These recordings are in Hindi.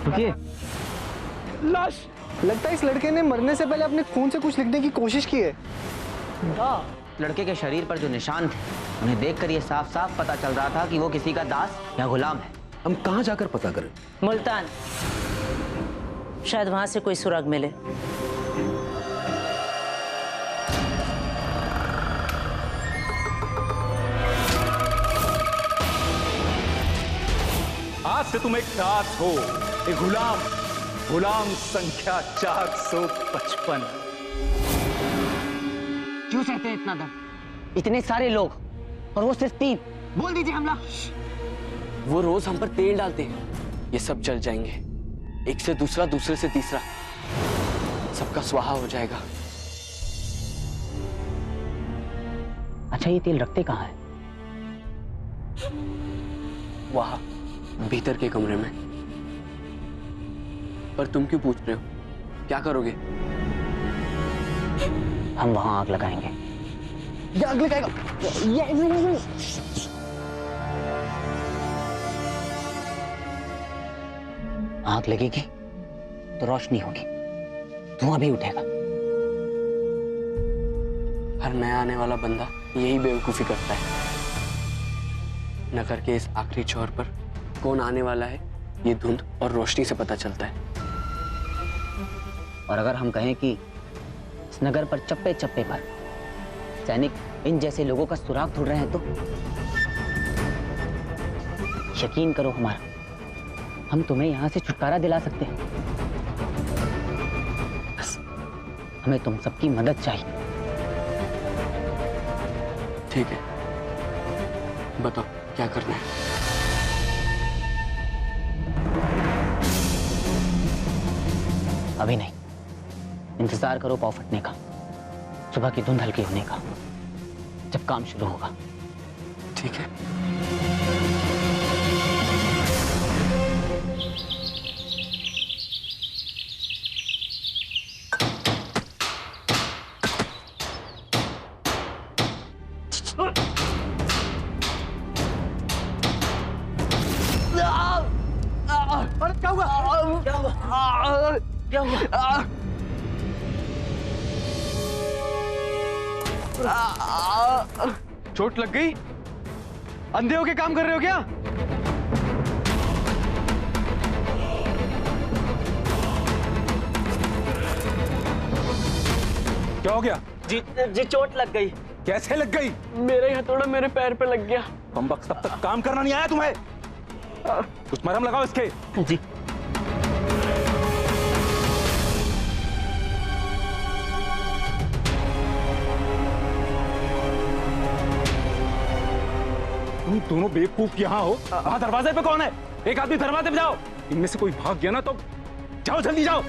रुकिए, लाश। लगता है इस लड़के ने मरने से पहले अपने खून से कुछ लिखने की कोशिश की है। लड़के के शरीर पर जो निशान थे उन्हें देखकर ये साफ साफ पता चल रहा था कि वो किसी का दास या गुलाम है। हम कहाँ जाकर पता करें? मुल्तान, शायद वहां से कोई सुराग मिले। आज से तुम एक दास हो, एक गुलाम। गुलाम संख्या 455। क्यों सहते हैं इतना दर्द? इतने सारे लोग और वो सिर्फ 3। बोल दीजिए हमला। वो रोज हम पर तेल डालते हैं, ये सब जल जाएंगे। एक से दूसरा, दूसरे से तीसरा, सबका स्वाहा हो जाएगा। अच्छा, ये तेल रखते कहाँ है? वहां भीतर के कमरे में। पर तुम क्यों पूछ रहे हो? क्या करोगे? हम वहां आग लगाएंगे। ये आग लगाएगा। आग लगेगी तो रोशनी होगी, धुआं भी उठेगा। हर नया आने वाला बंदा यही बेवकूफी करता है। नगर के इस आखिरी छोर पर कौन आने वाला है, ये धुंध और रोशनी से पता चलता है। और अगर हम कहें कि इस नगर पर चप्पे चप्पे पर सैनिक इन जैसे लोगों का सुराग ढूंढ रहे हैं तो यकीन करो हमारा, हम तुम्हें यहां से छुटकारा दिला सकते हैं। बस हमें तुम सबकी मदद चाहिए। ठीक है, बताओ क्या करना है। अभी नहीं, इंतजार करो पाव फटने का, सुबह की धुंध हल्की होने का, जब काम शुरू होगा। ठीक है। अरे क्या हुआ? क्या हुआ? क्या हुआ? चोट लग गई? अंधे होके काम कर रहे हो क्या? क्या हो गया? जी चोट लग गई। कैसे लग गई? मेरे हथौड़ा मेरे पैर पे लग गया। बम्बक, तब तक काम करना नहीं आया तुम्हें? कुछ मरहम लगाओ इसके। जी। तुम दोनों बेवकूफ यहाँ हो। वहां दरवाजे पे कौन है? एक आदमी दरवाजे पे जाओ। इनमें से कोई भाग गया ना तो जाओ, जल्दी जाओ।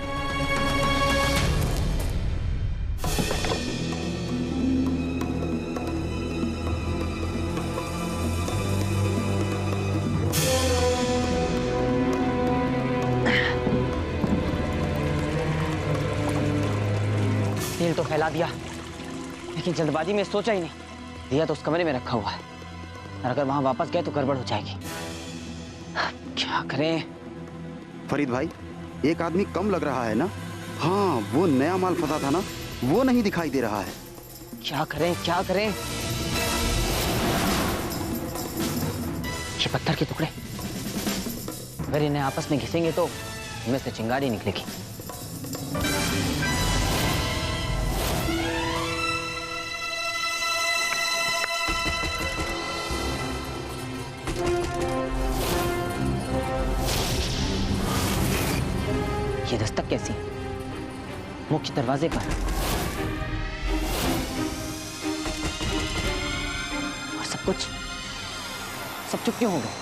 तेल तो फैला दिया, लेकिन जल्दबाजी में सोचा ही नहीं। दिया तो उस कमरे में रखा हुआ है, और अगर वहां वापस गए तो गड़बड़ हो जाएगी। क्या करें? फरीद भाई, एक आदमी कम लग रहा है ना? हाँ, वो नया माल फंसा था ना, वो नहीं दिखाई दे रहा है। क्या करें, क्या करें? ये पत्थर के टुकड़े, अगर इन्हें आपस में घिसेंगे तो इनमें से चिंगारी निकलेगी। ये दस्तक कैसी? मुख्य दरवाजे पर, और सब चुप क्यों हो गए?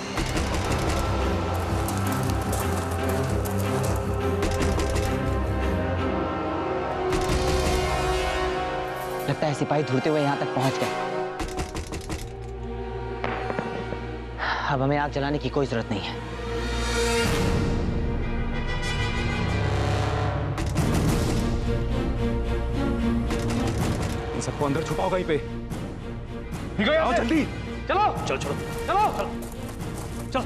लगता है सिपाही ढूंढते हुए यहां तक पहुंच गए। अब हमें आग जलाने की कोई जरूरत नहीं है। सबको अंदर छुपाओ कहीं पे। आओ जल्दी, चलो चलो चलो चलो चलो चलो।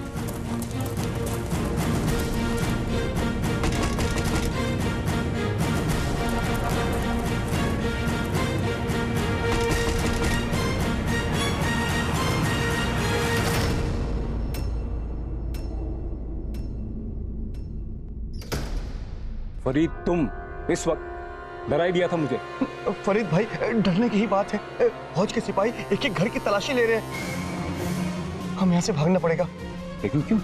फरीद, तुम इस वक्त डरा ही दिया था मुझे। फरीद भाई, डरने की ही बात है। फौज के सिपाही एक एक घर की तलाशी ले रहे हैं। हम यहाँ से भागना पड़ेगा। लेकिन क्यों?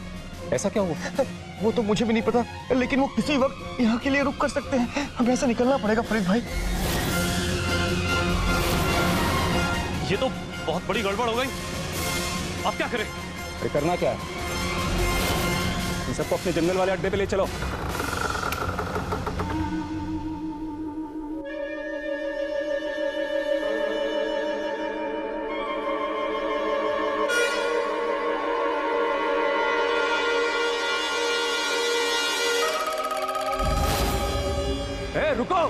ऐसा क्या हुआ? वो तो मुझे भी नहीं पता, लेकिन वो किसी वक्त यहाँ के लिए रुक कर सकते हैं। हमें ऐसे निकलना पड़ेगा फरीद भाई। ये तो बहुत बड़ी गड़बड़ हो गई। अब क्या करें? अरे करना क्या है? इन सबको अपने जंगल वाले अड्डे पे ले चलो। ए, रुको!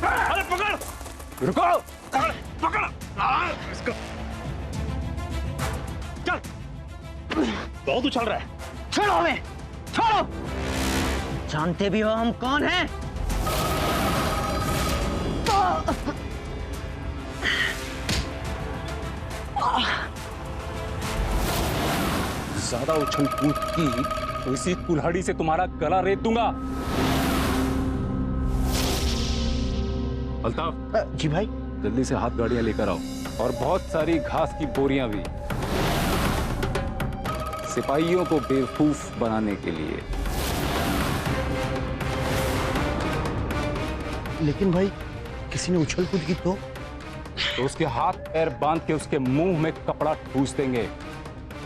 अरे पकड़! रुको! पकड़! इसको चल। बहुत उछल रहा है। छोड़ो हमें, छोड़ो। जानते भी हो हम कौन हैं? ज्यादा उछल कूद की तो इसी कुल्हाड़ी से तुम्हारा गला रेत दूंगा। अल्ताफ, जी भाई। जल्दी से हाथ गाड़ियां लेकर आओ और बहुत सारी घास की बोरियां भी, सिपाहियों को बेवकूफ बनाने के लिए। लेकिन भाई, किसी ने उछल कूद की तो उसके हाथ पैर बांध के उसके मुंह में कपड़ा ठूस देंगे,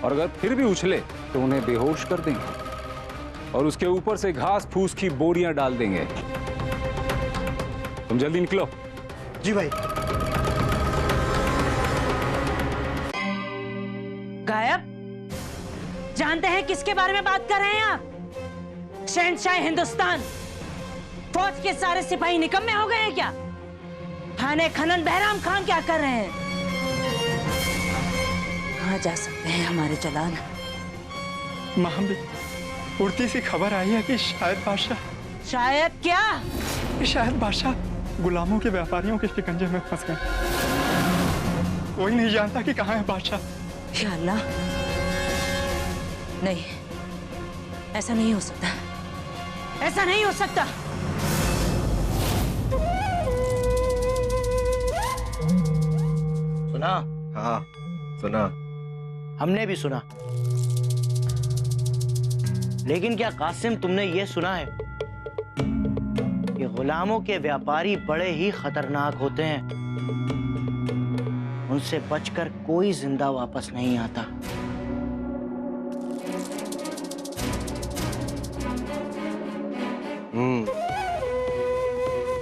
और अगर फिर भी उछले तो उन्हें बेहोश कर देंगे और उसके ऊपर से घास फूस की बोरियां डाल देंगे। तुम जल्दी निकलो। जी भाई। गायब? जानते हैं किसके बारे में बात कर रहे हैं आप? शहंशाह हिंदुस्तान। फौज के सारे सिपाही निकम्मे हो गए हैं क्या? थाने खनन बहराम खान क्या कर रहे हैं? कहाँ जा सकते हैं हमारे जलाल? महाम, उड़ती सी खबर आई है कि शायद बादशाह, शायद क्या? शायद बादशाह गुलामों के व्यापारियों के शिकंजे में फंस गए। कोई नहीं जानता कि कहाँ है बादशाह। या अल्लाह, नहीं, ऐसा नहीं हो सकता, ऐसा नहीं हो सकता। सुना? हाँ सुना। हमने भी सुना। लेकिन क्या कासिम, तुमने ये सुना है कि गुलामों के व्यापारी बड़े ही खतरनाक होते हैं? उनसे बचकर कोई जिंदा वापस नहीं आता।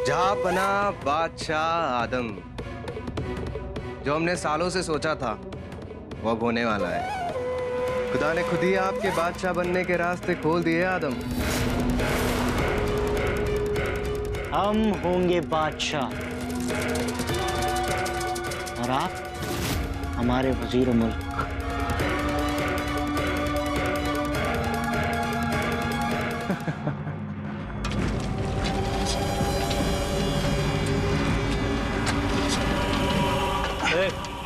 जहाँ बना बादशाह आदम, जो हमने सालों से सोचा था वो अब होने वाला है। खुदा ने खुद ही आपके बादशाह बनने के रास्ते खोल दिए आदम। हम होंगे बादशाह और आप हमारे वजीर मुल्क।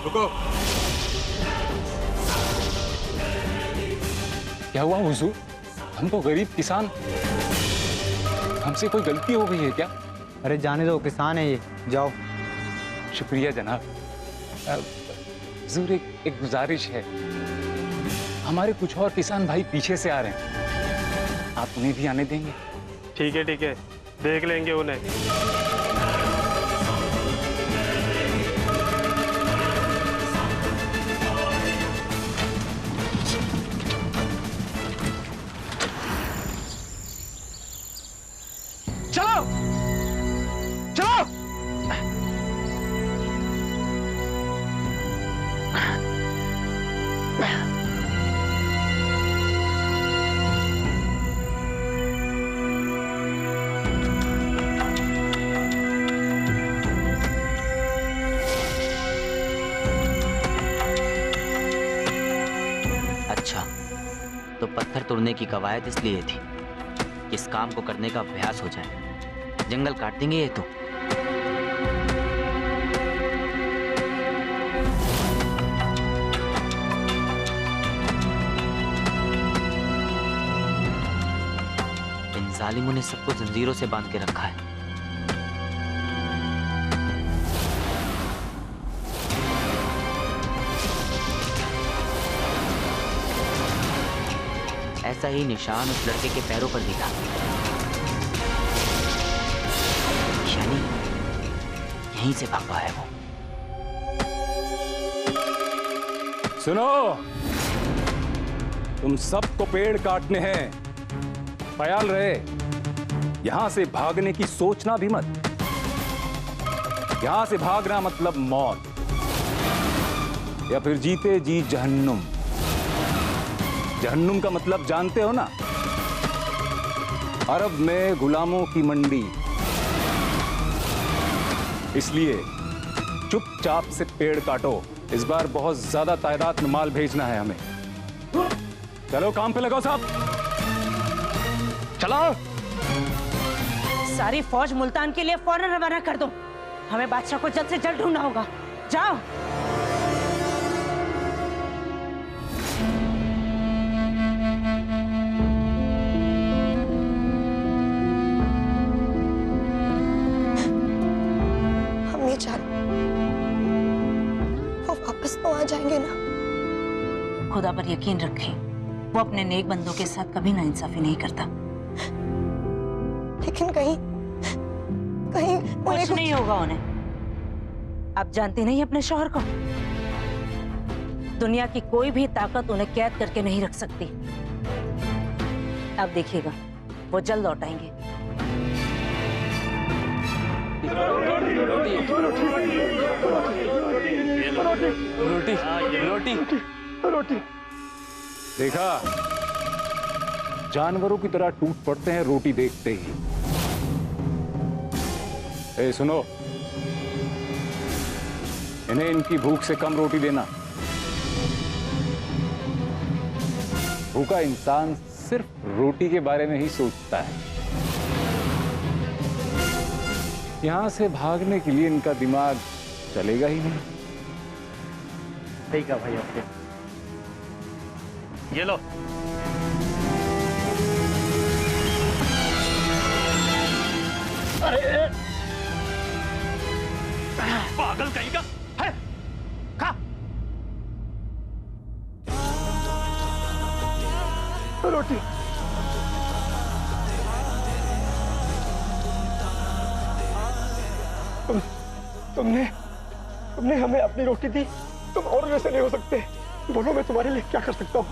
रुको। क्या हुआ हुजूर? हम तो गरीब किसान, हमसे कोई गलती हो गई है क्या? अरे जाने दो, किसान है ये, जाओ। शुक्रिया जनाब। हुजूर, एक गुजारिश है। हमारे कुछ और किसान भाई पीछे से आ रहे हैं, आप उन्हें भी आने देंगे? ठीक है, देख लेंगे उन्हें। चलो, चलो। अच्छा, तो पत्थर तोड़ने की कवायद इसलिए थी कि इस काम को करने का अभ्यास हो जाए। जंगल काट देंगे ये तो। गुलामों ने सबको जंजीरों से बांध के रखा है। ऐसा ही निशान उस लड़के के पैरों पर दिखा। यानी यहीं से भागा है वो। सुनो, तुम सबको पेड़ काटने हैं। ख्याल रहे, यहां से भागने की सोचना भी मत। यहां से भागना मतलब मौत, या फिर जीते जी जहन्नुम। जहन्नुम का मतलब जानते हो ना? अरब में गुलामों की मंडी। इसलिए चुपचाप से पेड़ काटो। इस बार बहुत ज्यादा तादाद में माल भेजना है हमें। चलो काम पे लगाओ साहब, चलाओ। सारी फौज मुल्तान के लिए फौरन रवाना कर दो। हमें बादशाह को जल्द से जल्द ढूंढना होगा। जाओ। अम्मी जान, वो वापस तो आ जाएंगे ना? खुदा पर यकीन रखें, वो अपने नेक बंदों के साथ कभी नाइंसाफी नहीं करता। लेकिन कहीं कुछ नहीं होगा उन्हें। आप जानती नहीं अपने शौहर को? दुनिया की कोई भी ताकत उन्हें कैद करके नहीं रख सकती। अब देखिएगा, वो जल्द लौट आएंगे। रोटी। देखा, जानवरों की तरह टूट पड़ते हैं रोटी देखते ही। ए सुनो, इन्हें इनकी भूख से कम रोटी देना। भूखा इंसान सिर्फ रोटी के बारे में ही सोचता है। यहां से भागने के लिए इनका दिमाग चलेगा ही नहीं। सही कहा भाई आपने। ये लो। अरे पागल कहीं का है? खा। रोटी। तुमने हमें अपनी रोटी दी। तुम और वैसे नहीं हो सकते। बोलो, मैं तुम्हारे लिए क्या कर सकता हूँ?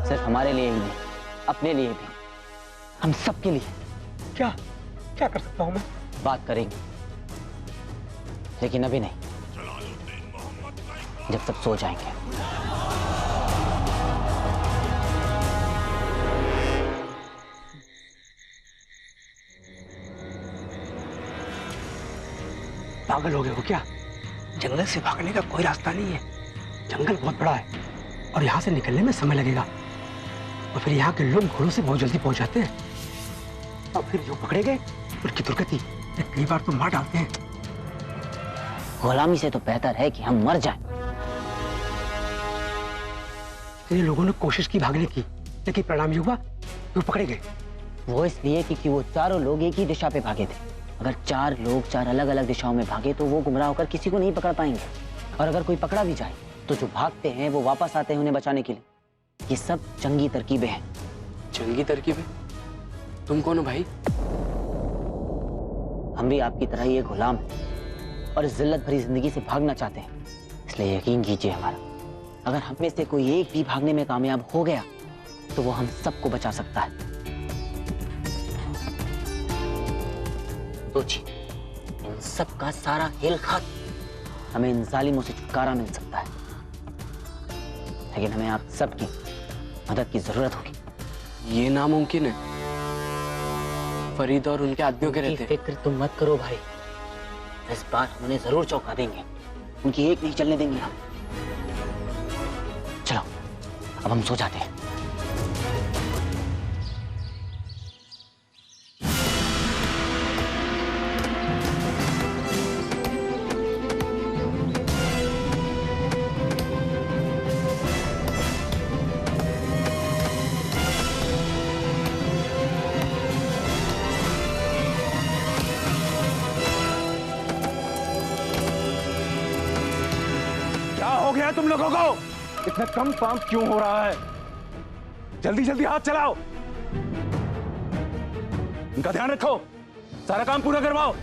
सिर्फ हमारे लिए ही नहीं, अपने लिए भी, हम सबके लिए। क्या कर सकता हूँ मैं? बात करेंगे, लेकिन अभी नहीं, जब सब सो जाएंगे। पागल हो गए हो क्या? जंगल से भागने का कोई रास्ता नहीं है। जंगल बहुत बड़ा है और यहाँ से निकलने में समय लगेगा। और फिर यहाँ के लोग घोड़ों से बहुत जल्दी पहुंच जाते हैं। और फिर जो पकड़े गए उनकी दुर्गति कई बार तो मार डालते हैं। गुलामी से तो बेहतर है कि हम मर जाएं। ये लोगों ने कोशिश की भागने की, लेकिन परिणाम ये हुआ कि वो पकड़े गए। वो इसलिए क्योंकि वो चारों लोग एक ही दिशा पे भागे थे। अगर चार लोग चार अलग अलग दिशाओं में भागे तो वो गुमराह होकर किसी को नहीं पकड़ पाएंगे। और अगर कोई पकड़ा भी जाए तो जो भागते हैं वो वापस आते हैं उन्हें बचाने के लिए। ये सब जंगी तरकीबें हैं। जंगी तरकीबें? तुम कौन हो भाई? हम भी आपकी तरह ही एक गुलाम हैं और इस जिल्लत भरी जिंदगी से भागना चाहते हैं। इसलिए यकीन कीजिए हमारा, अगर हम में से कोई एक भी भागने में कामयाब हो गया तो वो हम सबको बचा सकता है। सोचिए, इन सब का सारा खेल खत्म। हमें इन जालिमों से छुटकारा मिल सकता है, लेकिन हमें आप सबकी मदद की जरूरत होगी। ये नामुमकिन है। फरीद और उनके आदमियों के रहते। फिक्र तुम मत करो भाई, इस बार हम उन्हें जरूर चौंका देंगे। उनकी एक नहीं चलने देंगे हम। चलो अब हम सो जाते हैं। गया है तुम लोगों को? इतना कम काम क्यों हो रहा है? जल्दी जल्दी हाथ चलाओ, इनका ध्यान रखो, सारा काम पूरा करवाओ।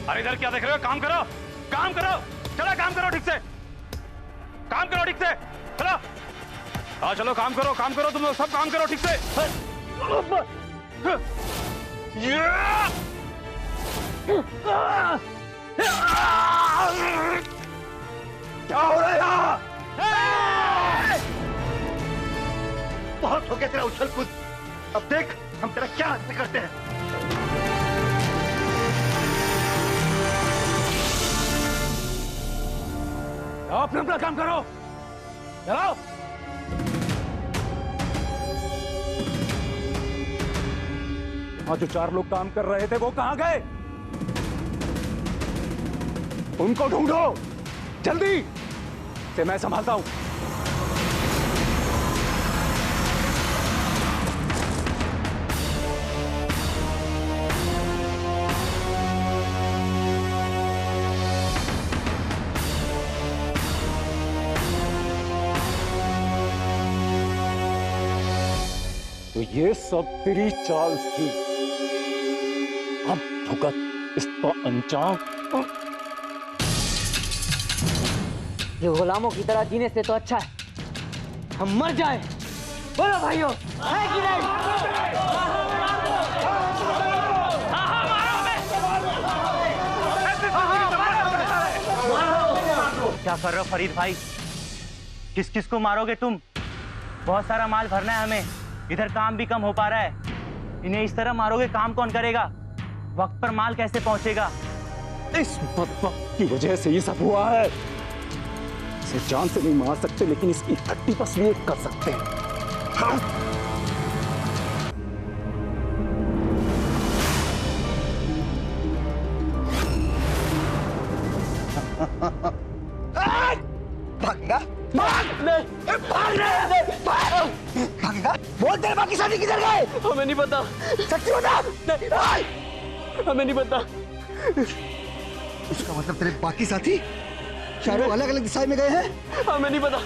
अरे इधर क्या देख रहे हो? काम करो, काम करो, चलो काम करो ठीक से, काम करो ठीक से, चलो। हाँ चलो काम करो तुम लोग, सब काम करो ठीक से। क्या हो रहा है यहाँ? बहुत हो गया तेरा उछल कूद, अब देख हम तेरा क्या अंत करते हैं। अपना अपना काम करो, चलो। वहां जो 4 लोग काम कर रहे थे वो कहां गए? उनको ढूंढो जल्दी से, मैं संभालता हूं। तो ये सब तेरी चाल थी, अब भुगत इसका अंजाम। ये गुलामों की तरह जीने से तो अच्छा है हम मर जाए। बोलो भाइयों, है कि नहीं? क्या कर रहे हो फरीद भाई? किस किस को मारोगे तुम? बहुत सारा माल भरना है हमें, इधर काम भी कम हो पा रहा है। इन्हें इस तरह मारोगे काम कौन करेगा? वक्त पर माल कैसे पहुंचेगा? इस बदबख्त की वजह से ये सब हुआ है। इसे जान से नहीं मार सकते, लेकिन इसकी हड्डी बस ये कर सकते हैं। हाँ? भागेगा? भागेगा? बोल, तेरे बाकी साथी किधर गए? हमें नहीं पता। सच्ची बता। हमें नहीं पता। इसका मतलब तेरे बाकी साथी चारों अलग अलग दिशाएं में गए हैं? हमें नहीं पता।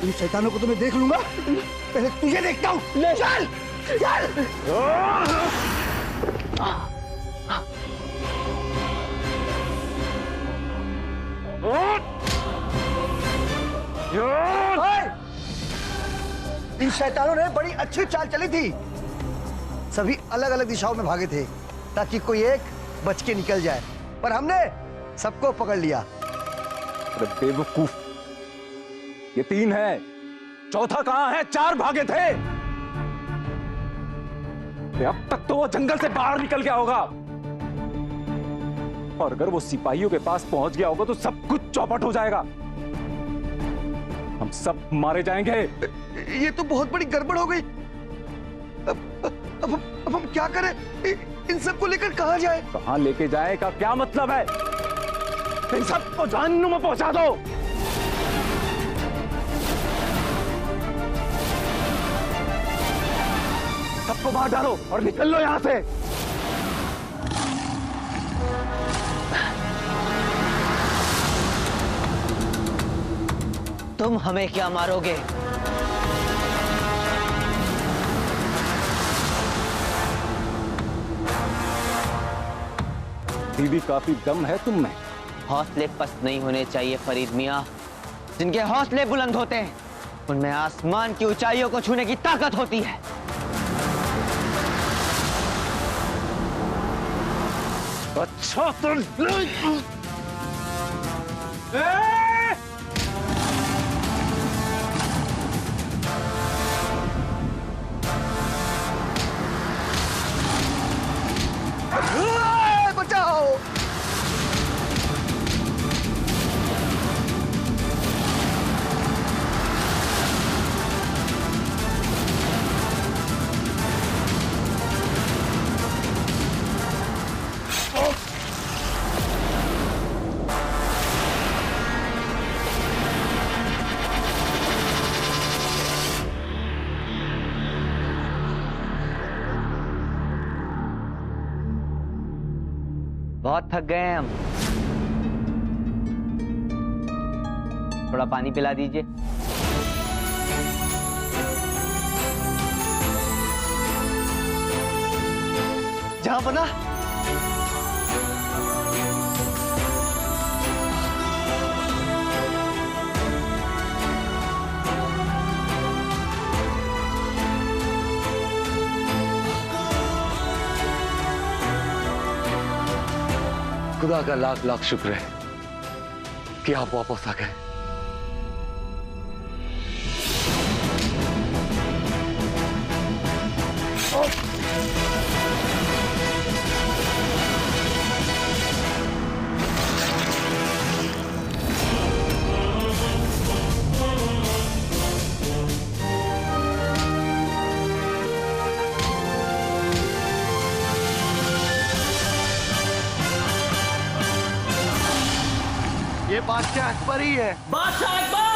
इन शैतानों को तो मैं देख लूंगा, पहले तुझे देखता हूँ। चल चल। इन शैतानों ने बड़ी अच्छी चाल चली थी। सभी अलग अलग दिशाओं में भागे थे ताकि कोई एक बच के निकल जाए, पर हमने सबको पकड़ लिया। अरे बेवकूफ, ये 3 है, चौथा कहां है? 4 भागे थे। अब तक तो वो जंगल से बाहर निकल गया होगा, और अगर वो सिपाहियों के पास पहुंच गया होगा तो सब कुछ चौपट हो जाएगा, हम सब मारे जाएंगे। ये तो बहुत बड़ी गड़बड़ हो गई। अब हम क्या करें? इन सबको लेकर कहां जाए? कहां लेके जाए का क्या मतलब है? इन सबको जहन्नुम में पहुंचा दो। सबको बाहर डालो और निकल लो यहां से। तुम हमें क्या मारोगे? दीदी, काफी दम है तुम में। हौसले पस्त नहीं होने चाहिए फरीद मियाँ। जिनके हौसले बुलंद होते हैं उनमें आसमान की ऊंचाइयों को छूने की ताकत होती है। अच्छा तो बचाओ। बहुत थक गए हैं हम। थोड़ा पानी पिला दीजिए। जहां बना खुदा का लाख लाख शुक्र है कि आप वापस आ गए। ये बादशाह अकबर ही है। बादशाह अकबर!